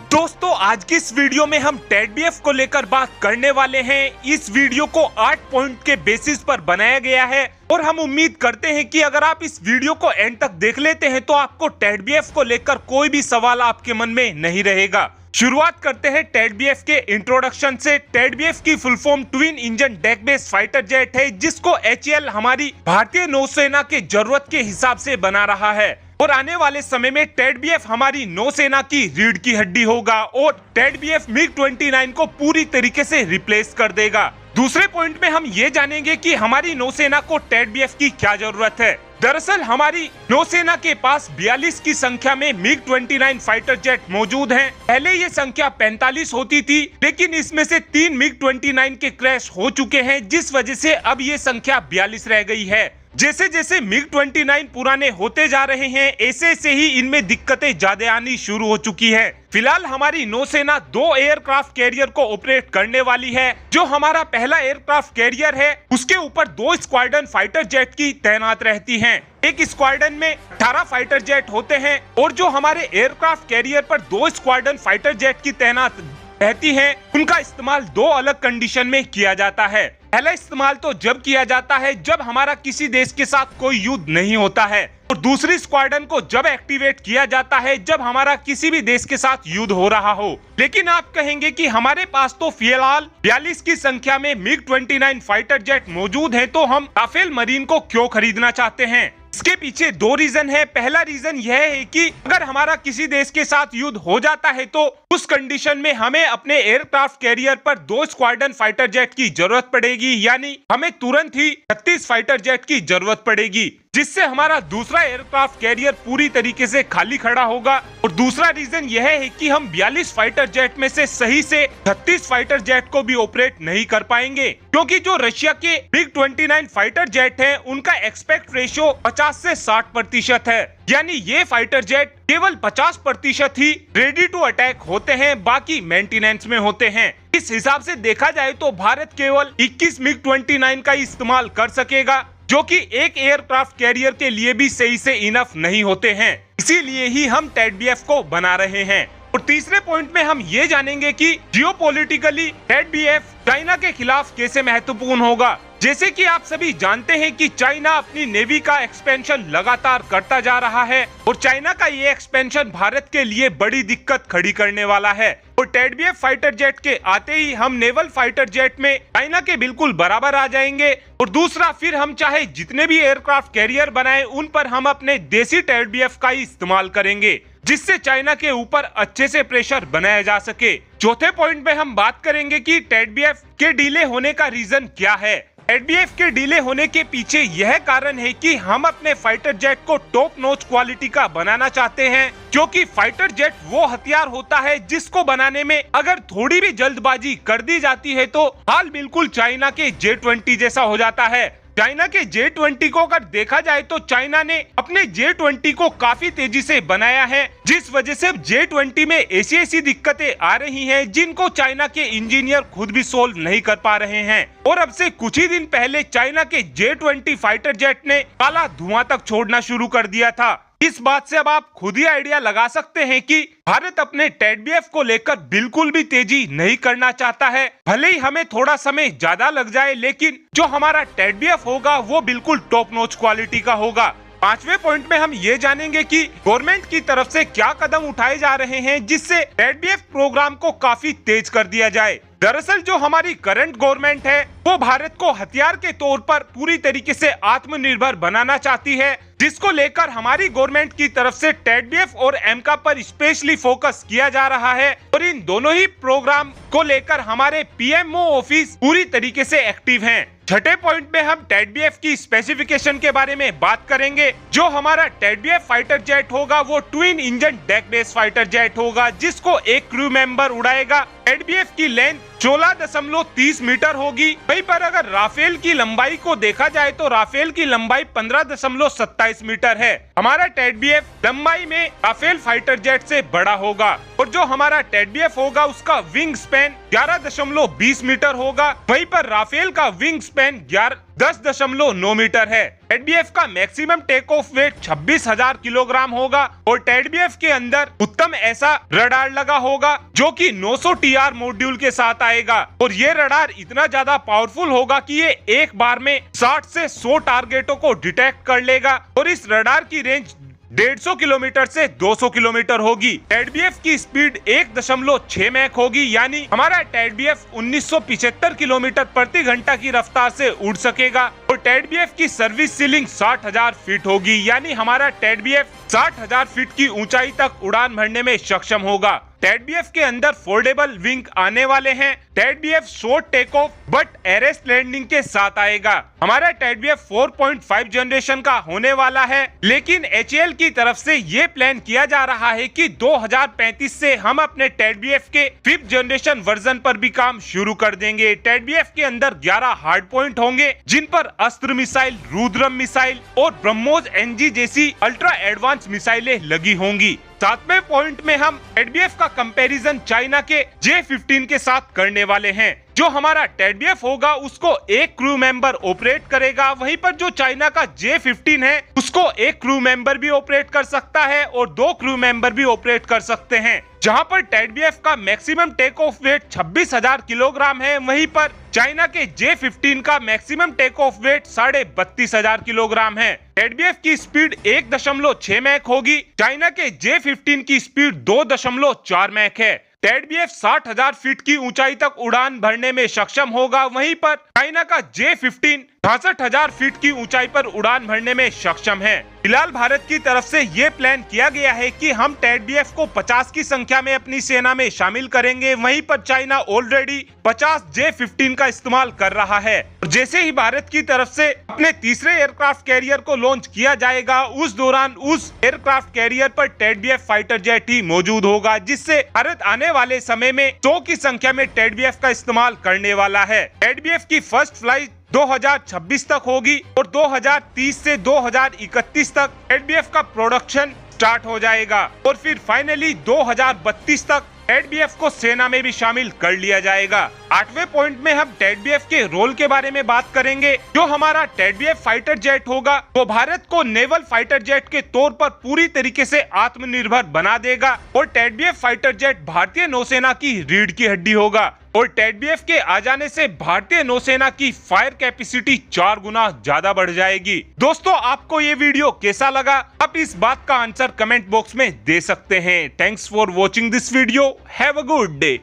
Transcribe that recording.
दोस्तों आज की इस वीडियो में हम टेडबीएफ को लेकर बात करने वाले हैं। इस वीडियो को 8 पॉइंट के बेसिस पर बनाया गया है और हम उम्मीद करते हैं कि अगर आप इस वीडियो को एंड तक देख लेते हैं तो आपको टेडबीएफ को लेकर कोई भी सवाल आपके मन में नहीं रहेगा। शुरुआत करते हैं टेडबीएफ के इंट्रोडक्शन से। टेडबीएफ की full form twin engine deck based fighter jet है, जिसको एचएएल हमारी भारतीय नौसेना के जरूरत के हिसाब से बना रहा है और आने वाले समय में टेडबीएफ हमारी नौसेना की रीढ़ की हड्डी होगा और टेडबीएफ MiG-29 को पूरी तरीके से रिप्लेस कर देगा। दूसरे पॉइंट में हम ये जानेंगे कि हमारी नौसेना को टेडबीएफ की क्या जरूरत है। दरअसल हमारी नौसेना के पास 42 की संख्या में MiG-29 फाइटर जेट मौजूद हैं। पहले ये संख्या 45 होती थी, लेकिन इसमें से 3 MiG-29 के क्रैश हो चुके हैं, जिस वजह से अब ये संख्या 42 रह गई है। जैसे जैसे MiG-29 पुराने होते जा रहे हैं, ऐसे ही इनमें दिक्कतें ज्यादा आनी शुरू हो चुकी है। फिलहाल हमारी नौसेना 2 एयरक्राफ्ट कैरियर को ऑपरेट करने वाली है। जो हमारा पहला एयरक्राफ्ट कैरियर है, उसके ऊपर 2 स्क्वाड्रन फाइटर जेट की तैनात रहती हैं। एक स्क्वाड्रन में 18 फाइटर जेट होते हैं और जो हमारे एयरक्राफ्ट कैरियर पर 2 स्क्वाड्रन फाइटर जेट की तैनात रहती हैं, उनका इस्तेमाल 2 अलग कंडीशन में किया जाता है। पहला इस्तेमाल तो जब किया जाता है जब हमारा किसी देश के साथ कोई युद्ध नहीं होता है, और दूसरी स्क्वाड्रन को जब एक्टिवेट किया जाता है जब हमारा किसी भी देश के साथ युद्ध हो रहा हो। लेकिन आप कहेंगे कि हमारे पास तो फिलहाल 42 की संख्या में MiG-29 फाइटर जेट मौजूद हैं, तो हम राफेल मरीन को क्यों खरीदना चाहते हैं? इसके पीछे 2 रीजन है। पहला रीजन यह है कि अगर हमारा किसी देश के साथ युद्ध हो जाता है तो उस कंडीशन में हमें अपने एयरक्राफ्ट कैरियर पर 2 स्क्वाड्रन फाइटर जेट की जरूरत पड़ेगी, यानी हमें तुरंत ही 36 फाइटर जेट की जरूरत पड़ेगी, जिससे हमारा दूसरा एयरक्राफ्ट कैरियर पूरी तरीके से खाली खड़ा होगा। और दूसरा रीजन यह है कि हम 42 फाइटर जेट में से सही से 36 फाइटर जेट को भी ऑपरेट नहीं कर पाएंगे, क्योंकि जो रशिया के MiG-29 फाइटर जेट हैं, उनका एक्सपेक्ट रेशियो 50 से 60% है, यानी ये फाइटर जेट केवल 50% ही रेडी टू अटैक होते हैं, बाकी मेंटेनेंस में होते हैं। इस हिसाब से देखा जाए तो भारत केवल 21 MiG-29 का इस्तेमाल कर सकेगा, जो कि एक एयरक्राफ्ट कैरियर के लिए भी सही से इनफ नहीं होते हैं। इसीलिए ही हम टेडबीएफ को बना रहे हैं। और तीसरे पॉइंट में हम ये जानेंगे कि जियोपॉलिटिकली टेडबीएफ चाइना के खिलाफ कैसे महत्वपूर्ण होगा। जैसे कि आप सभी जानते हैं कि चाइना अपनी नेवी का एक्सपेंशन लगातार करता जा रहा है और चाइना का ये एक्सपेंशन भारत के लिए बड़ी दिक्कत खड़ी करने वाला है। और टेडबीएफ फाइटर जेट के आते ही हम नेवल फाइटर जेट में चाइना के बिल्कुल बराबर आ जाएंगे। और दूसरा, फिर हम चाहे जितने भी एयरक्राफ्ट कैरियर बनाएं, उन पर हम अपने देसी टेडबीएफ का ही इस्तेमाल करेंगे, जिससे चाइना के ऊपर अच्छे से प्रेशर बनाया जा सके। चौथे पॉइंट में हम बात करेंगे कि टेडबीएफ के डिले होने का रीजन क्या है। टेडबीएफ के डिले होने के पीछे यह कारण है कि हम अपने फाइटर जेट को टॉप नॉच क्वालिटी का बनाना चाहते हैं, क्योंकि फाइटर जेट वो हथियार होता है जिसको बनाने में अगर थोड़ी भी जल्दबाजी कर दी जाती है तो हाल बिल्कुल चाइना के J-20 जैसा हो जाता है। चाइना के J-20 को अगर देखा जाए तो चाइना ने अपने J-20 को काफी तेजी से बनाया है, जिस वजह से J-20 में ऐसी दिक्कतें आ रही हैं जिनको चाइना के इंजीनियर खुद भी सोल्व नहीं कर पा रहे हैं। और अब से कुछ ही दिन पहले चाइना के J-20 फाइटर जेट ने काला धुआं तक छोड़ना शुरू कर दिया था। इस बात से अब आप खुद ही आइडिया लगा सकते हैं कि भारत अपने टेडबीएफ को लेकर बिल्कुल भी तेजी नहीं करना चाहता है। भले ही हमें थोड़ा समय ज्यादा लग जाए, लेकिन जो हमारा टेडबीएफ होगा वो बिल्कुल टॉप नॉच क्वालिटी का होगा। 5वें पॉइंट में हम ये जानेंगे कि गवर्नमेंट की तरफ से क्या कदम उठाए जा रहे हैं जिससे टेडबीएफ प्रोग्राम को काफी तेज कर दिया जाए। दरअसल जो हमारी करंट गवर्नमेंट है वो भारत को हथियार के तौर पर पूरी तरीके से आत्मनिर्भर बनाना चाहती है, जिसको लेकर हमारी गवर्नमेंट की तरफ से टेडबीएफ और एमका पर स्पेशली फोकस किया जा रहा है। और इन दोनों ही प्रोग्राम को लेकर हमारे पीएमओ ऑफिस पूरी तरीके से एक्टिव हैं। छठे पॉइंट में हम टेडबीएफ की स्पेसिफिकेशन के बारे में बात करेंगे। जो हमारा टेडबीएफ फाइटर जेट होगा वो twin engine deck based fighter jet होगा, जिसको एक क्रू मेंबर उड़ाएगा। टेडबीएफ की लेंथ 16.30 मीटर होगी। वहीं पर अगर राफेल की लंबाई को देखा जाए तो राफेल की लंबाई 15.27 मीटर है। हमारा टेडबीएफ लंबाई में राफेल फाइटर जेट से बड़ा होगा। और जो हमारा टेडबीएफ होगा उसका विंग स्पैन 11.20 मीटर होगा। वहीं पर राफेल का विंग स्पैन 10.9 मीटर है। टेडबीएफ का maximum take off weight 26,000 kilogram होगा और टेडबीएफ के अंदर उत्तम ऐसा रडार लगा होगा जो कि 900 TR मॉड्यूल के साथ आएगा और ये रडार इतना ज्यादा पावरफुल होगा कि ये एक बार में 60 से 100 टारगेटों को डिटेक्ट कर लेगा और इस रडार की रेंज 150 किलोमीटर से 200 किलोमीटर होगी। टेडबीएफ की स्पीड 1.6 मैक होगी, यानी हमारा टेडबीएफ 1975 किलोमीटर प्रति घंटा की रफ्तार से उड़ सकेगा और टेडबीएफ की सर्विस सीलिंग 60,000 फीट होगी, यानी हमारा टेडबीएफ 60,000 फीट की ऊंचाई तक उड़ान भरने में सक्षम होगा। टेडबीएफ के अंदर फोल्डेबल विंग आने वाले हैं। टेडबीएफ short take off but arrest landing के साथ आएगा। हमारा टेडबीएफ 4.5 जनरेशन का होने वाला है, लेकिन HAL की तरफ से ये प्लान किया जा रहा है कि 2035 से हम अपने टेडबीएफ के 5th जनरेशन वर्जन पर भी काम शुरू कर देंगे। टेडबीएफ के अंदर 11 हार्ड पॉइंट होंगे जिन पर अस्त्र मिसाइल, रुद्रम मिसाइल और ब्रह्मोस NG जैसी अल्ट्रा एडवांस मिसाइलें लगी होंगी। 7वें पॉइंट में हम टेडबीएफ का कंपैरिजन चाइना के J-15 के साथ करने वाले हैं। जो हमारा टेडबीएफ होगा उसको एक क्रू मेंबर ऑपरेट करेगा, वहीं पर जो चाइना का J-15 है उसको एक क्रू मेंबर भी ऑपरेट कर सकता है और 2 क्रू मेंबर भी ऑपरेट कर सकते हैं। जहां पर टेडबीएफ का maximum take off weight 26,000 kilogram है, वहीं पर चाइना के J-15 का maximum take off weight 32,500 kilogram है। टेडबीएफ की स्पीड 1.6 मैक होगी, चाइना के J-15 की स्पीड 2.4 मैक है। टेडबीएफ 60,000 फीट की ऊंचाई तक उड़ान भरने में सक्षम होगा, वहीं पर चाइना का J-15 66,000 फीट की ऊंचाई पर उड़ान भरने में सक्षम है। फिलहाल भारत की तरफ से ये प्लान किया गया है कि हम टेडबीएफ को 50 की संख्या में अपनी सेना में शामिल करेंगे, वहीं पर चाइना ऑलरेडी 50 J-15 का इस्तेमाल कर रहा है। जैसे ही भारत की तरफ से अपने तीसरे एयरक्राफ्ट कैरियर को लॉन्च किया जाएगा, उस दौरान उस एयरक्राफ्ट कैरियर पर टेडबीएफ फाइटर जेट ही मौजूद होगा, जिससे भारत आने वाले समय में 100 की संख्या में टेडबीएफ का इस्तेमाल करने वाला है। टेडबीएफ की फर्स्ट फ्लाइट 2026 तक होगी और 2030 से 2031 तक टेडबीएफ का प्रोडक्शन स्टार्ट हो जाएगा और फिर फाइनली 2032 तक टेडबीएफ को सेना में भी शामिल कर लिया जाएगा। 8वें पॉइंट में हम टेडबीएफ के रोल के बारे में बात करेंगे। जो हमारा टेडबीएफ फाइटर जेट होगा वो भारत को नेवल फाइटर जेट के तौर पर पूरी तरीके से आत्मनिर्भर बना देगा और टेडबीएफ फाइटर जेट भारतीय नौसेना की रीढ़ की हड्डी होगा और टेडबीएफ के आ जाने से भारतीय नौसेना की फायर कैपेसिटी 4 गुना ज्यादा बढ़ जाएगी। दोस्तों, आपको ये वीडियो कैसा लगा? आप इस बात का आंसर कमेंट बॉक्स में दे सकते हैं। Thanks for watching this video. Have a good day.